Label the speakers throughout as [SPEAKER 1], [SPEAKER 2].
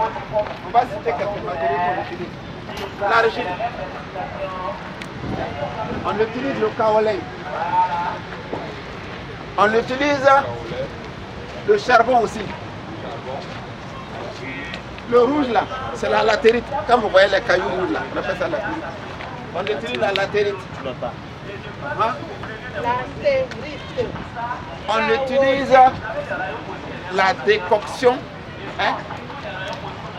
[SPEAKER 1] On va citer quelques matériaux qu'on utilise. L'argile. On utilise le kaolin. On utilise le charbon aussi. Le rouge là, c'est la latérite. Quand vous voyez les cailloux rouges là, on appelle ça la latérite. On utilise la latérite. Hein? On utilise la décoction, hein,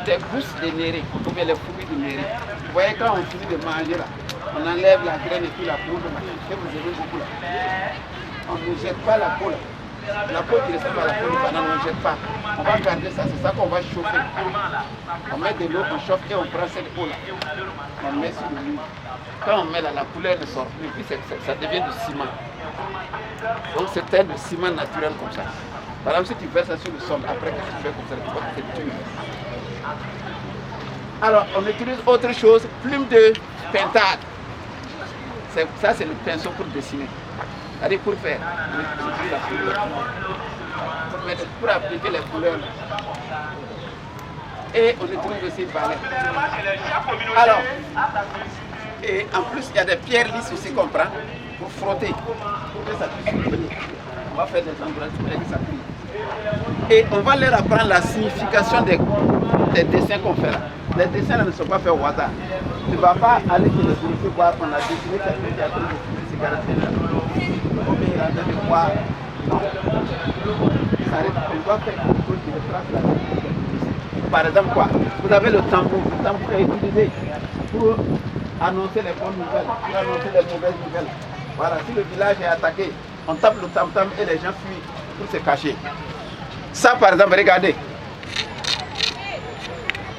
[SPEAKER 1] des gousses de néré, ou bien les fruits de néré. Vous voyez quand on finit de manger là, on enlève la graine et puis la peau, que vous aimez beaucoup là. On ne jette pas la peau là. La peau qui ressemble à la peau de banane, on ne jette pas. On va garder ça, c'est ça qu'on va chauffer. On met de l'eau, on chauffe et on prend cette eau là. On met sur l'huile. Quand on met là, la couleur ne sort plus, puis ça devient du ciment. Donc c'est du ciment naturel comme ça. Par exemple, si tu verses ça sur le sol, après que tu fais comme ça, tu vois que c'est dur. Alors, on utilise autre chose, plume de pintade. Ça, c'est le pinceau pour dessiner. C'est-à-dire pour faire. Pour appliquer les couleurs. Et on utilise aussi le balai. Alors, et en plus, il y a des pierres lisses aussi qu'on prend pour frotter. Pour que ça puisse venir. On va faire des endroits pour que ça plie. Et on va leur apprendre la signification des dessins qu'on fait là. Les dessins là ne sont pas faits au hasard. Tu ne vas pas aller chez les policiers voir qu'on a dessiné quelqu'un qui a pris des cigarettes. On va de voir. Non. On doit faire quelque chose qui retrace la vie. Par exemple quoi? Vous avez le tambour. Le tambour est utilisé pour annoncer les bonnes nouvelles, pour annoncer les mauvaises nouvelles. Voilà, si le village est attaqué, on tape le tam-tam et les gens fuient pour se cacher. Ça par exemple, regardez.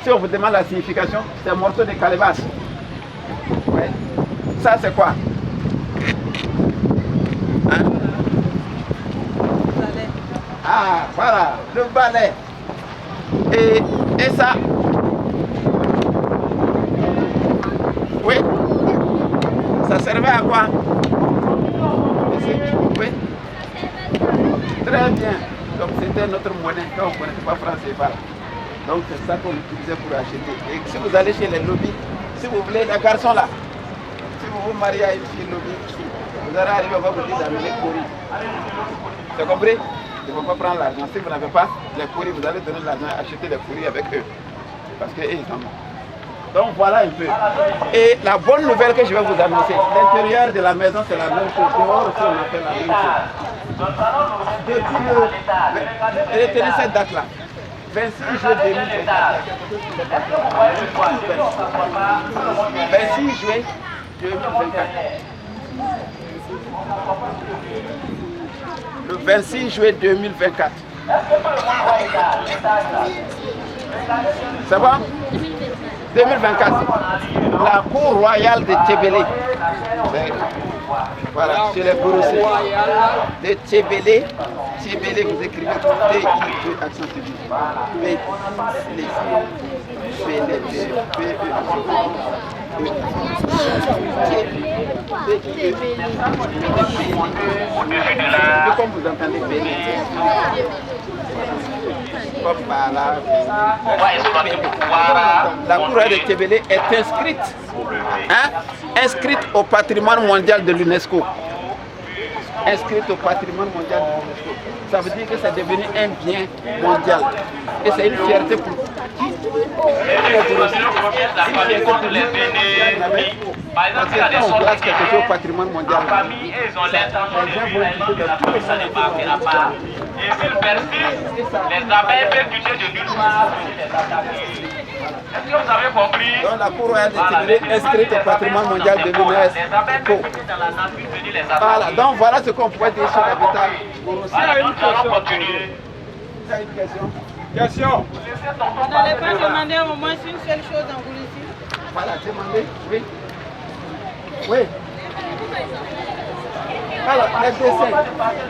[SPEAKER 1] Si on vous demande la signification, c'est un morceau de calebasse. Ouais. Ça c'est quoi? Hein? Ah, voilà, le balai. Et ça? Oui. Ça servait à quoi? Oui. Très bien. Donc c'était notre monnaie quand on ne connaissait pas français. Voilà. Donc c'est ça qu'on utilisait pour acheter. Et si vous allez chez les lobbies, si vous voulez les garçons là, si vous vous mariez à une fille lobby, vous allez arriver, on va vous dire d'amener Kori. Vous compris? Il ne faut pas prendre l'argent. Si vous n'avez pas les Kori, vous allez donner l'argent et acheter les Kori avec eux. Parce qu'ils en ont. Donc voilà un peu. Et la bonne nouvelle que je vais vous annoncer, l'intérieur de la maison c'est la même chose. Dehors aussi on a fait la même chose. Depuis retenez cette date là. 26 juillet 2024. 26 juillet 2024. Le 26 juillet 2024. C'est bon? 2024. La cour royale de Tchébélé. Voilà, chez les Borossés. De Tchébélé. Tchébélé, vous écrivez T-I-E accent aigu. Comme vous entendez Béné. La cour de Tchébélé est inscrite, hein, inscrite au patrimoine mondial de l'UNESCO. Inscrite au patrimoine mondial de l'UNESCO. Ça veut dire que c'est devenu un bien mondial. Et c'est une fierté pour qui? Par exemple, quand on place quelque chose au patrimoine mondial, les gens vont quitter de tous les pays.
[SPEAKER 2] Et s'ils persistent, les abeilles peuvent tuer de nulle part les attaquer. Est-ce que vous avez compris?
[SPEAKER 1] Donc la cour royale de Tchébélé est inscrite au patrimoine mondial de l'UNESCO. Voilà, donc voilà ce qu'on pourrait dire sur l'habitat.
[SPEAKER 2] Nous allons continuer.
[SPEAKER 1] Vous avez une question?
[SPEAKER 3] Question.
[SPEAKER 4] Vous n'allez pas demander au moins une seule chose en vous ici?
[SPEAKER 1] Voilà, demandez. Oui. Oui. Alors, les dessins,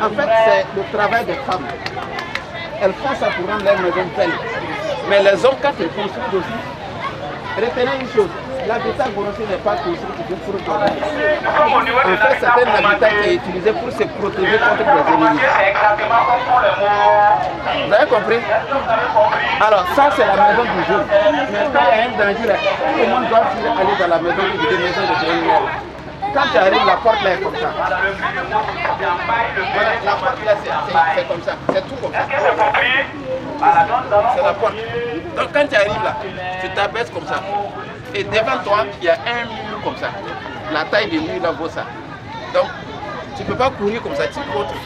[SPEAKER 1] en fait, c'est le travail des femmes. Elles font ça pour rendre leur maison belle. Mais les hommes, quand ils construisent aussi, retenez une chose, l'habitat borossé n'est pas construit pour dormir. En fait, c'est un habitat qui est utilisé pour se protéger contre les ennemis. Vous avez compris? Alors, ça, c'est la maison du jeune. Mais quand il y a un danger, là, tout le monde doit aller dans la maison de grenier. Quand tu arrives, la porte là est comme ça. Voilà, la porte là, c'est comme ça. C'est tout comme ça. C'est la porte. Donc quand tu arrives là, tu t'abaisses comme ça. Et devant toi, il y a un mur comme ça. La taille du mur là vaut ça. Donc, tu ne peux pas courir comme ça. Tu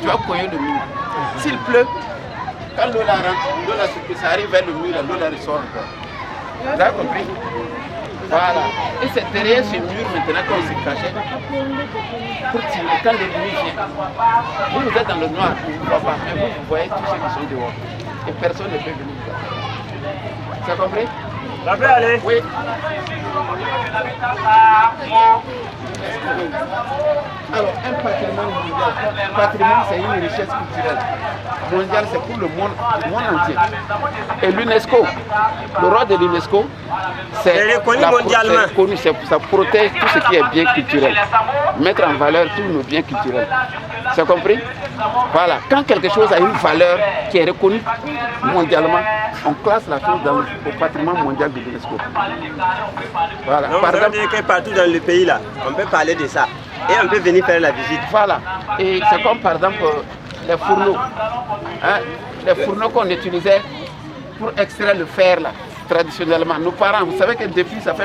[SPEAKER 1] vas cogner le mur. S'il pleut, quand l'eau là rentre, l'eau là ça arrive vers le mur, l'eau là ressort encore. Vous avez compris? Voilà. Et c'est derrière ce mur maintenant qu'on s'est caché pour tirer quand les nuits viennent. Vous êtes dans le noir, vous ne voyez pas, mais vous voyez tous ceux qui sont dehors. Et personne ne peut venir vous voir. Tu as compris?
[SPEAKER 3] Ça peut aller?
[SPEAKER 1] Oui. Alors, un patrimoine mondial. Patrimoine, c'est une richesse culturelle. Mondiale, c'est pour le monde entier. Et l'UNESCO, le rôle de l'UNESCO, c'est
[SPEAKER 3] reconnu mondialement.
[SPEAKER 1] Ça protège tout ce qui est bien culturel. Mettre en valeur tous nos biens culturels. Tu as compris? Voilà. Quand quelque chose a une valeur qui est reconnue mondialement, on classe la chose au patrimoine mondial de l'UNESCO. Voilà.
[SPEAKER 3] Donc, ça veut dire que partout dans le pays, là, on peut parler de ça. Et on peut venir faire la visite.
[SPEAKER 1] Voilà. Et c'est comme par exemple les fourneaux. Hein? Les fourneaux qu'on utilisait pour extraire le fer là, traditionnellement. Nos parents, vous savez que depuis ça fait